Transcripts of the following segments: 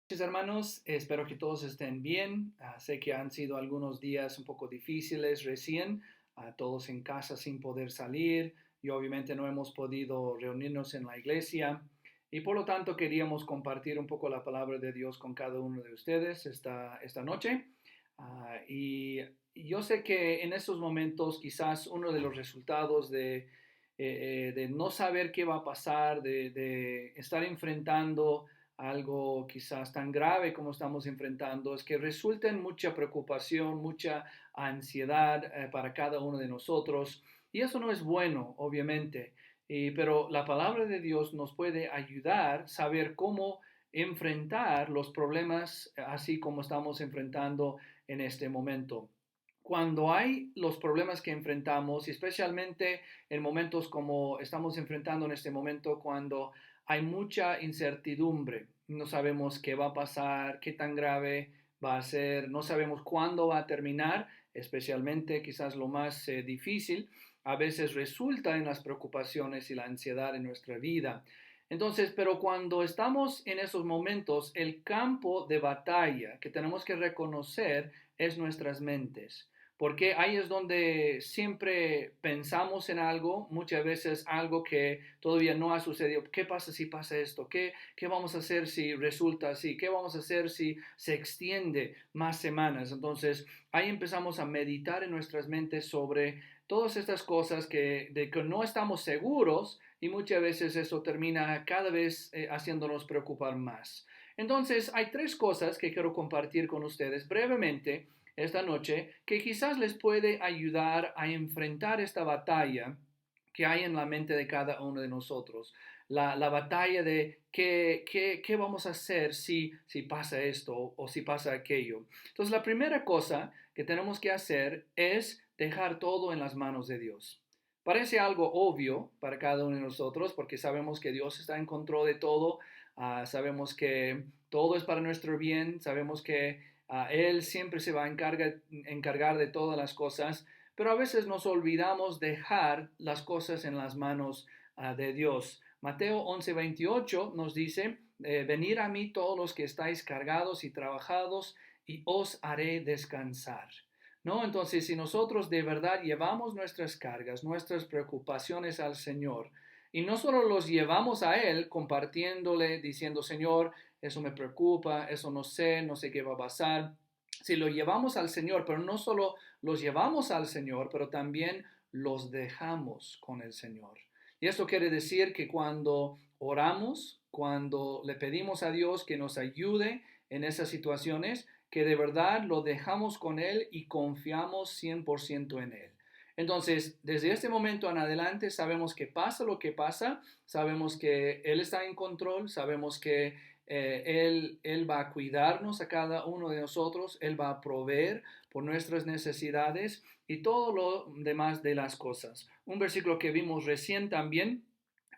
Mis hermanos, espero que todos estén bien. Sé que han sido algunos días un poco difíciles recién, todos en casa sin poder salir y obviamente no hemos podido reunirnos en la iglesia y por lo tanto queríamos compartir un poco la palabra de Dios con cada uno de ustedes esta noche. Y yo sé que en estos momentos quizás uno de los resultados de no saber qué va a pasar, de estar enfrentando algo quizás tan grave como estamos enfrentando, es que resulta en mucha preocupación, mucha ansiedad para cada uno de nosotros. Y eso no es bueno, obviamente. Pero la palabra de Dios nos puede ayudar a saber cómo enfrentar los problemas así como estamos enfrentando en este momento. Cuando hay los problemas que enfrentamos, y especialmente en momentos como estamos enfrentando en este momento, cuando hay mucha incertidumbre. No sabemos qué va a pasar, qué tan grave va a ser, no sabemos cuándo va a terminar, especialmente quizás lo más difícil, a veces resulta en las preocupaciones y la ansiedad en nuestra vida. Entonces, pero cuando estamos en esos momentos, el campo de batalla que tenemos que reconocer es nuestras mentes. Porque ahí es donde siempre pensamos en algo, muchas veces algo que todavía no ha sucedido. ¿Qué pasa si pasa esto? ¿Qué vamos a hacer si resulta así? ¿Qué vamos a hacer si se extiende más semanas? Entonces, ahí empezamos a meditar en nuestras mentes sobre todas estas cosas de que no estamos seguros y muchas veces eso termina cada vez haciéndonos preocupar más. Entonces, hay tres cosas que quiero compartir con ustedes brevemente esta noche que quizás les puede ayudar a enfrentar esta batalla que hay en la mente de cada uno de nosotros. La batalla de qué vamos a hacer si pasa esto o si pasa aquello. Entonces, la primera cosa que tenemos que hacer es dejar todo en las manos de Dios. Parece algo obvio para cada uno de nosotros porque sabemos que Dios está en control de todo, sabemos que todo es para nuestro bien, sabemos que Él siempre se va a encargar de todas las cosas, pero a veces nos olvidamos dejar las cosas en las manos de Dios. Mateo 11:28 nos dice, venid a mí todos los que estáis cargados y trabajados y os haré descansar. ¿No? Entonces, si nosotros de verdad llevamos nuestras cargas, nuestras preocupaciones al Señor, y no solo los llevamos a Él compartiéndole, diciendo, Señor, eso me preocupa, eso no sé qué va a pasar. Si lo llevamos al Señor, pero no solo los llevamos al Señor, pero también los dejamos con el Señor. Y esto quiere decir que cuando oramos, cuando le pedimos a Dios que nos ayude en esas situaciones, que de verdad lo dejamos con Él y confiamos 100% en Él. Entonces, desde este momento en adelante sabemos que pasa lo que pasa, sabemos que Él está en control, sabemos que él va a cuidarnos a cada uno de nosotros, Él va a proveer por nuestras necesidades y todo lo demás de las cosas. Un versículo que vimos recién también,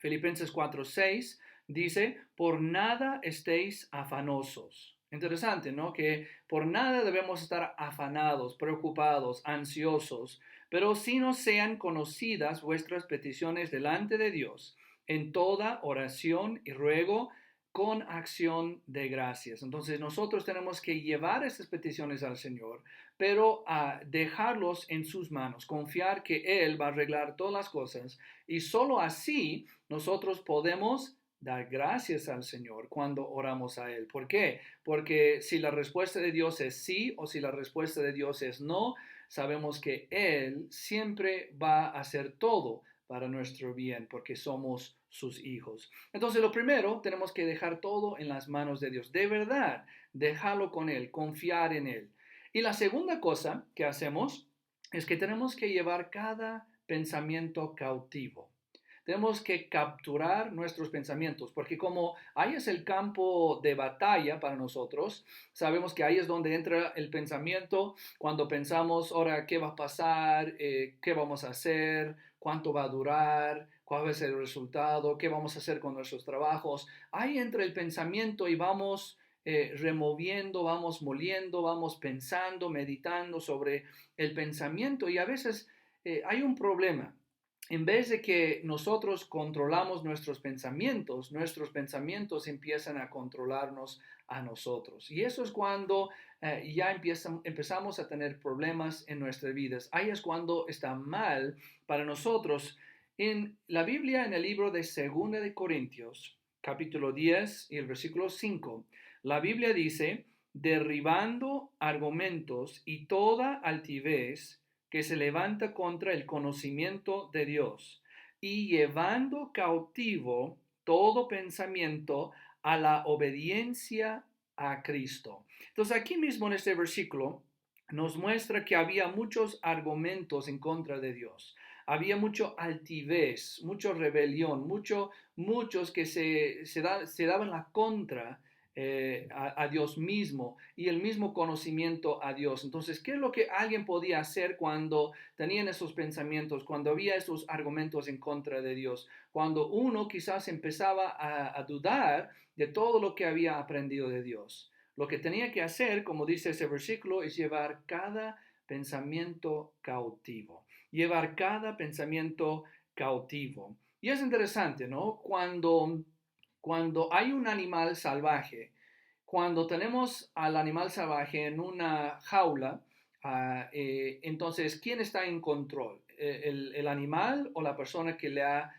Filipenses 4:6, dice, por nada estéis afanosos. Interesante, ¿no? Que por nada debemos estar afanados, preocupados, ansiosos, pero si no sean conocidas vuestras peticiones delante de Dios en toda oración y ruego con acción de gracias. Entonces nosotros tenemos que llevar esas peticiones al Señor, pero a dejarlos en sus manos, confiar que Él va a arreglar todas las cosas y solo así nosotros podemos dar gracias al Señor cuando oramos a Él. ¿Por qué? Porque si la respuesta de Dios es sí o si la respuesta de Dios es no, sabemos que Él siempre va a hacer todo para nuestro bien porque somos sus hijos. Entonces, lo primero, tenemos que dejar todo en las manos de Dios. De verdad, dejarlo con Él, confiar en Él. Y la segunda cosa que hacemos es que tenemos que llevar cada pensamiento cautivo. Tenemos que capturar nuestros pensamientos, porque como ahí es el campo de batalla para nosotros, sabemos que ahí es donde entra el pensamiento cuando pensamos, ahora, ¿qué va a pasar? ¿Qué vamos a hacer? ¿Cuánto va a durar? ¿Cuál va a ser el resultado? ¿Qué vamos a hacer con nuestros trabajos? Ahí entra el pensamiento y vamos removiendo, vamos moliendo, vamos pensando, meditando sobre el pensamiento y a veces hay un problema. en vez de que nosotros controlamos nuestros pensamientos empiezan a controlarnos a nosotros. Y eso es cuando ya empezamos a tener problemas en nuestras vidas. Ahí es cuando está mal para nosotros. En la Biblia, en el libro de 2 de Corintios, capítulo 10 y el versículo 5, la Biblia dice, derribando argumentos y toda altivez que se levanta contra el conocimiento de Dios y llevando cautivo todo pensamiento a la obediencia a Cristo. Entonces aquí mismo en este versículo nos muestra que había muchos argumentos en contra de Dios. Había mucho altivez, mucha rebelión, muchos que se daban la contra a Dios mismo y el mismo conocimiento a Dios. Entonces, ¿qué es lo que alguien podía hacer cuando tenían esos pensamientos, cuando había esos argumentos en contra de Dios? Cuando uno quizás empezaba a dudar de todo lo que había aprendido de Dios. Lo que tenía que hacer, como dice ese versículo, es llevar cada pensamiento cautivo. Llevar cada pensamiento cautivo. Y es interesante, ¿no? Cuando hay un animal salvaje, cuando tenemos al animal salvaje en una jaula, entonces, ¿quién está en control? ¿El animal o la persona que le ha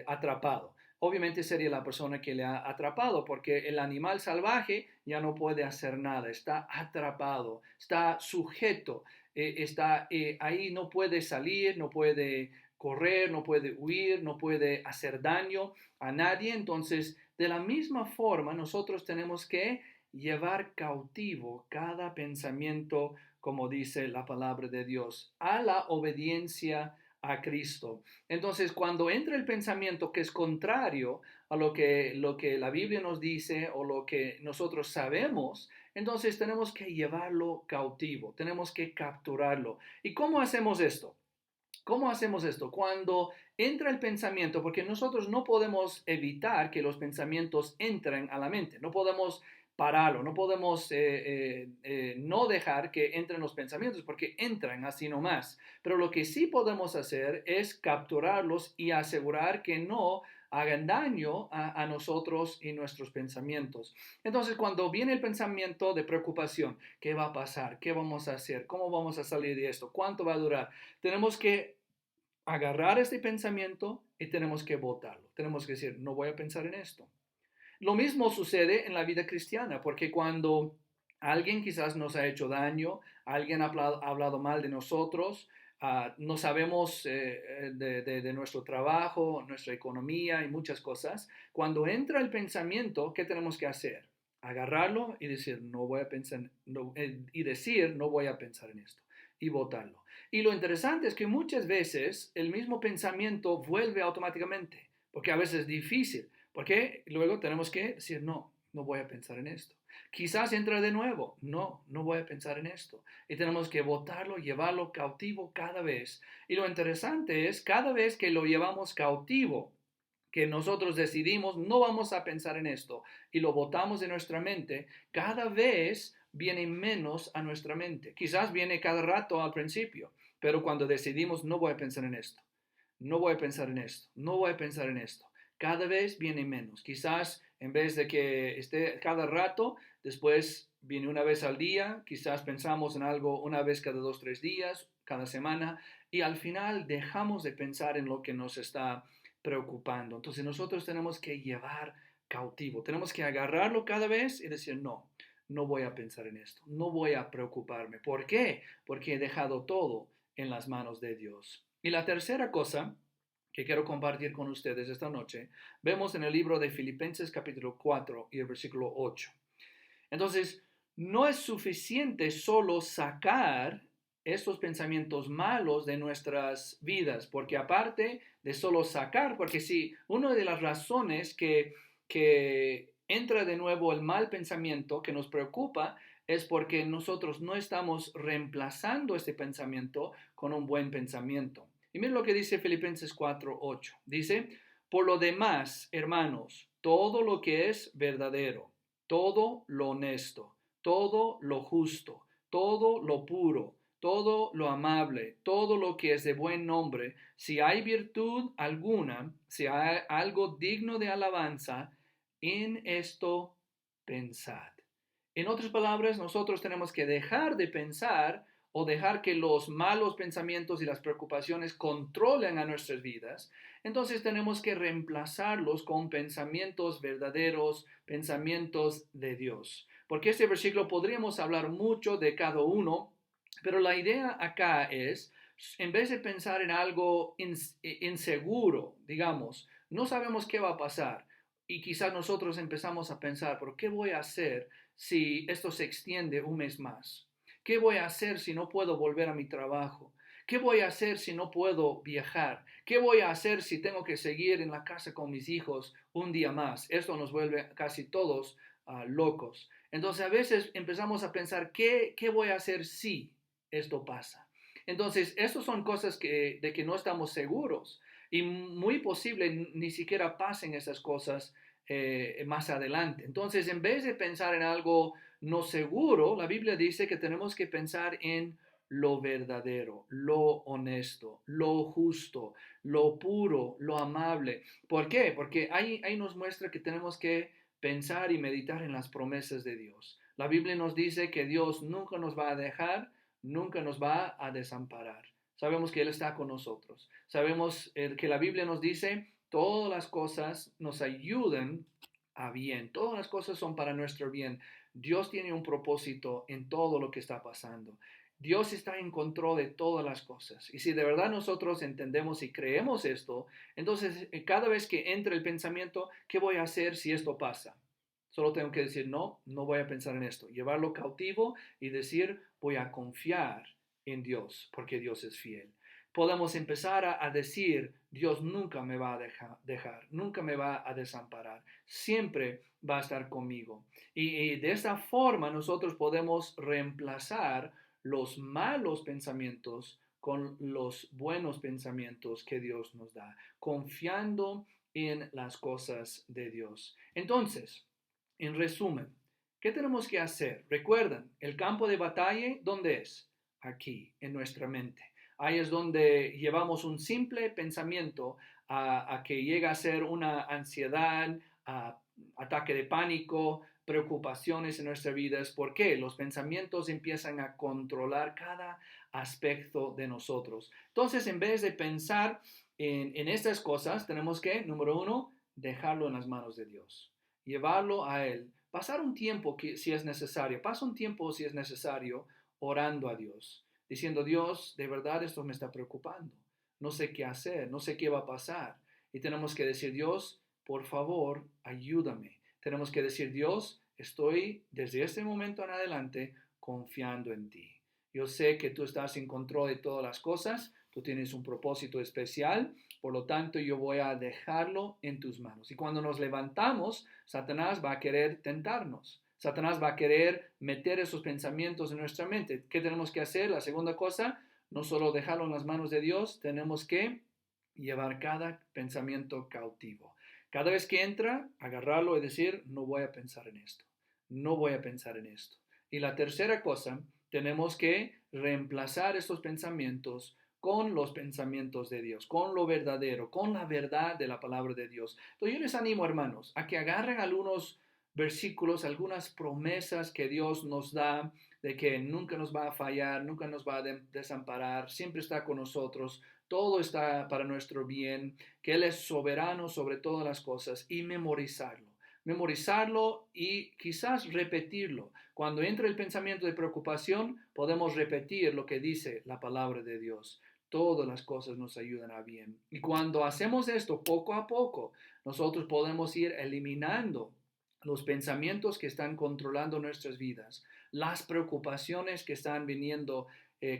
atrapado? Obviamente sería la persona que le ha atrapado, porque el animal salvaje ya no puede hacer nada, está atrapado, está sujeto, está ahí, no puede salir, no puede correr, no puede huir, no puede hacer daño a nadie. Entonces, de la misma forma, nosotros tenemos que llevar cautivo cada pensamiento, como dice la palabra de Dios, a la obediencia a Cristo. Entonces, cuando entra el pensamiento que es contrario a lo que la Biblia nos dice o lo que nosotros sabemos, entonces tenemos que llevarlo cautivo, tenemos que capturarlo. ¿Y cómo hacemos esto? ¿Cómo hacemos esto? Cuando entra el pensamiento, porque nosotros no podemos evitar que los pensamientos entren a la mente, no podemos pararlo, no podemos no dejar que entren los pensamientos porque entran así nomás. Pero lo que sí podemos hacer es capturarlos y asegurar que no hagan daño a nosotros y nuestros pensamientos. Entonces, cuando viene el pensamiento de preocupación, ¿qué va a pasar? ¿Qué vamos a hacer? ¿Cómo vamos a salir de esto? ¿Cuánto va a durar? Tenemos que agarrar este pensamiento y tenemos que votarlo. Tenemos que decir, no voy a pensar en esto. Lo mismo sucede en la vida cristiana, porque cuando alguien quizás nos ha hecho daño, alguien ha hablado mal de nosotros, no sabemos de nuestro trabajo, nuestra economía y muchas cosas, cuando entra el pensamiento, ¿qué tenemos que hacer? Agarrarlo y decir, no voy a pensar, y decir, no voy a pensar en esto, y votarlo. Y lo interesante es que muchas veces el mismo pensamiento vuelve automáticamente, porque a veces es difícil. Porque luego tenemos que decir, no, no voy a pensar en esto. Quizás entra de nuevo, no, no voy a pensar en esto. Y tenemos que votarlo, llevarlo cautivo cada vez. Y lo interesante es, cada vez que lo llevamos cautivo, que nosotros decidimos, no vamos a pensar en esto, y lo votamos de nuestra mente, cada vez viene menos a nuestra mente. Quizás viene cada rato al principio, pero cuando decidimos, no voy a pensar en esto, no voy a pensar en esto, no voy a pensar en esto, cada vez viene menos. Quizás en vez de que esté cada rato, después viene una vez al día, quizás pensamos en algo una vez cada 2, 3 días, cada semana, y al final dejamos de pensar en lo que nos está preocupando. Entonces nosotros tenemos que llevar cautivo, tenemos que agarrarlo cada vez y decir, no, no voy a pensar en esto, no voy a preocuparme. ¿Por qué? Porque he dejado todo en las manos de Dios. Y la tercera cosa que quiero compartir con ustedes esta noche, vemos en el libro de Filipenses capítulo 4 y el versículo 8. Entonces, no es suficiente solo sacar estos pensamientos malos de nuestras vidas, porque aparte de solo sacar, porque si una de las razones que entra de nuevo el mal pensamiento que nos preocupa es porque nosotros no estamos reemplazando este pensamiento con un buen pensamiento. Y miren lo que dice Filipenses 4:8. Dice, por lo demás, hermanos, todo lo que es verdadero, todo lo honesto, todo lo justo, todo lo puro, todo lo amable, todo lo que es de buen nombre, si hay virtud alguna, si hay algo digno de alabanza, en esto pensad. En otras palabras, nosotros tenemos que dejar de pensar o dejar que los malos pensamientos y las preocupaciones controlen a nuestras vidas. Entonces tenemos que reemplazarlos con pensamientos verdaderos, pensamientos de Dios. Porque este versículo podríamos hablar mucho de cada uno, pero la idea acá es, en vez de pensar en algo inseguro, digamos, no sabemos qué va a pasar. Y quizás nosotros empezamos a pensar, ¿pero qué voy a hacer si esto se extiende un mes más? ¿Qué voy a hacer si no puedo volver a mi trabajo? ¿Qué voy a hacer si no puedo viajar? ¿Qué voy a hacer si tengo que seguir en la casa con mis hijos un día más? Esto nos vuelve casi todos locos. Entonces a veces empezamos a pensar, ¿qué voy a hacer si esto pasa? Entonces, estas son cosas de que no estamos seguros y muy posible ni siquiera pasen esas cosas más adelante. Entonces, en vez de pensar en algo no seguro, la Biblia dice que tenemos que pensar en lo verdadero, lo honesto, lo justo, lo puro, lo amable. ¿Por qué? Porque ahí nos muestra que tenemos que pensar y meditar en las promesas de Dios. La Biblia nos dice que Dios nunca nos va a dejar, nunca nos va a desamparar. Sabemos que Él está con nosotros. Sabemos que la Biblia nos dice todas las cosas nos ayudan a bien. Todas las cosas son para nuestro bien. Dios tiene un propósito en todo lo que está pasando. Dios está en control de todas las cosas. Y si de verdad nosotros entendemos y creemos esto, entonces cada vez que entra el pensamiento, ¿qué voy a hacer si esto pasa? Solo tengo que decir, no, no voy a pensar en esto. Llevarlo cautivo y decir, voy a confiar en Dios, porque Dios es fiel. Podemos empezar a decir, Dios nunca me va a dejar, nunca me va a desamparar, siempre va a estar conmigo. Y de esa forma nosotros podemos reemplazar los malos pensamientos con los buenos pensamientos que Dios nos da, confiando en las cosas de Dios. Entonces, en resumen, ¿qué tenemos que hacer? Recuerden, el campo de batalla, ¿dónde es? Aquí, en nuestra mente. Ahí es donde llevamos un simple pensamiento a que llega a ser una ansiedad, ataque de pánico, preocupaciones en nuestras vidas. ¿Por qué? Los pensamientos empiezan a controlar cada aspecto de nosotros. Entonces, en vez de pensar en estas cosas, tenemos que, número uno, dejarlo en las manos de Dios. Llevarlo a Él. Pasar un tiempo si es necesario. Pasa un tiempo si es necesario orando a Dios. Diciendo, Dios, de verdad esto me está preocupando. No sé qué hacer, no sé qué va a pasar. Y tenemos que decir, Dios, por favor, ayúdame. Tenemos que decir, Dios, estoy desde este momento en adelante confiando en ti. Yo sé que tú estás en control de todas las cosas, tú tienes un propósito especial, por lo tanto yo voy a dejarlo en tus manos. Y cuando nos levantamos, Satanás va a querer tentarnos. Satanás va a querer meter esos pensamientos en nuestra mente. ¿Qué tenemos que hacer? La segunda cosa, no solo dejarlo en las manos de Dios, tenemos que llevar cada pensamiento cautivo. Cada vez que entra, agarrarlo y decir, no voy a pensar en esto, no voy a pensar en esto. Y la tercera cosa, tenemos que reemplazar estos pensamientos con los pensamientos de Dios, con lo verdadero, con la verdad de la palabra de Dios. Entonces yo les animo, hermanos, a que agarren algunos versículos, algunas promesas que Dios nos da de que nunca nos va a fallar, nunca nos va a desamparar, siempre está con nosotros, todo está para nuestro bien, que Él es soberano sobre todas las cosas y memorizarlo y quizás repetirlo. Cuando entra el pensamiento de preocupación, podemos repetir lo que dice la palabra de Dios. Todas las cosas nos ayudan a bien. Y cuando hacemos esto poco a poco, nosotros podemos ir eliminando los pensamientos que están controlando nuestras vidas, las preocupaciones que están viniendo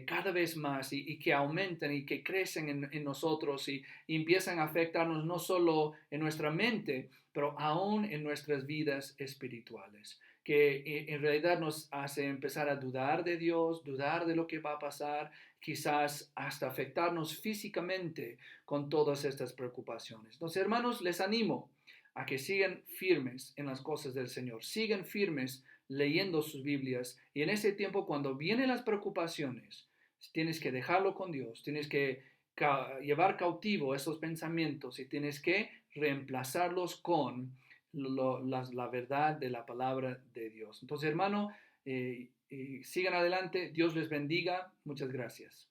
cada vez más y que aumentan y que crecen en nosotros y empiezan a afectarnos no solo en nuestra mente, pero aún en nuestras vidas espirituales, que en realidad nos hace empezar a dudar de Dios, dudar de lo que va a pasar, quizás hasta afectarnos físicamente con todas estas preocupaciones. Entonces, hermanos, les animo a que sigan firmes en las cosas del Señor, sigan firmes leyendo sus Biblias y en ese tiempo cuando vienen las preocupaciones, tienes que dejarlo con Dios, tienes que llevar cautivo esos pensamientos y tienes que reemplazarlos con la verdad de la palabra de Dios. Entonces, hermano, sigan adelante, Dios les bendiga, muchas gracias.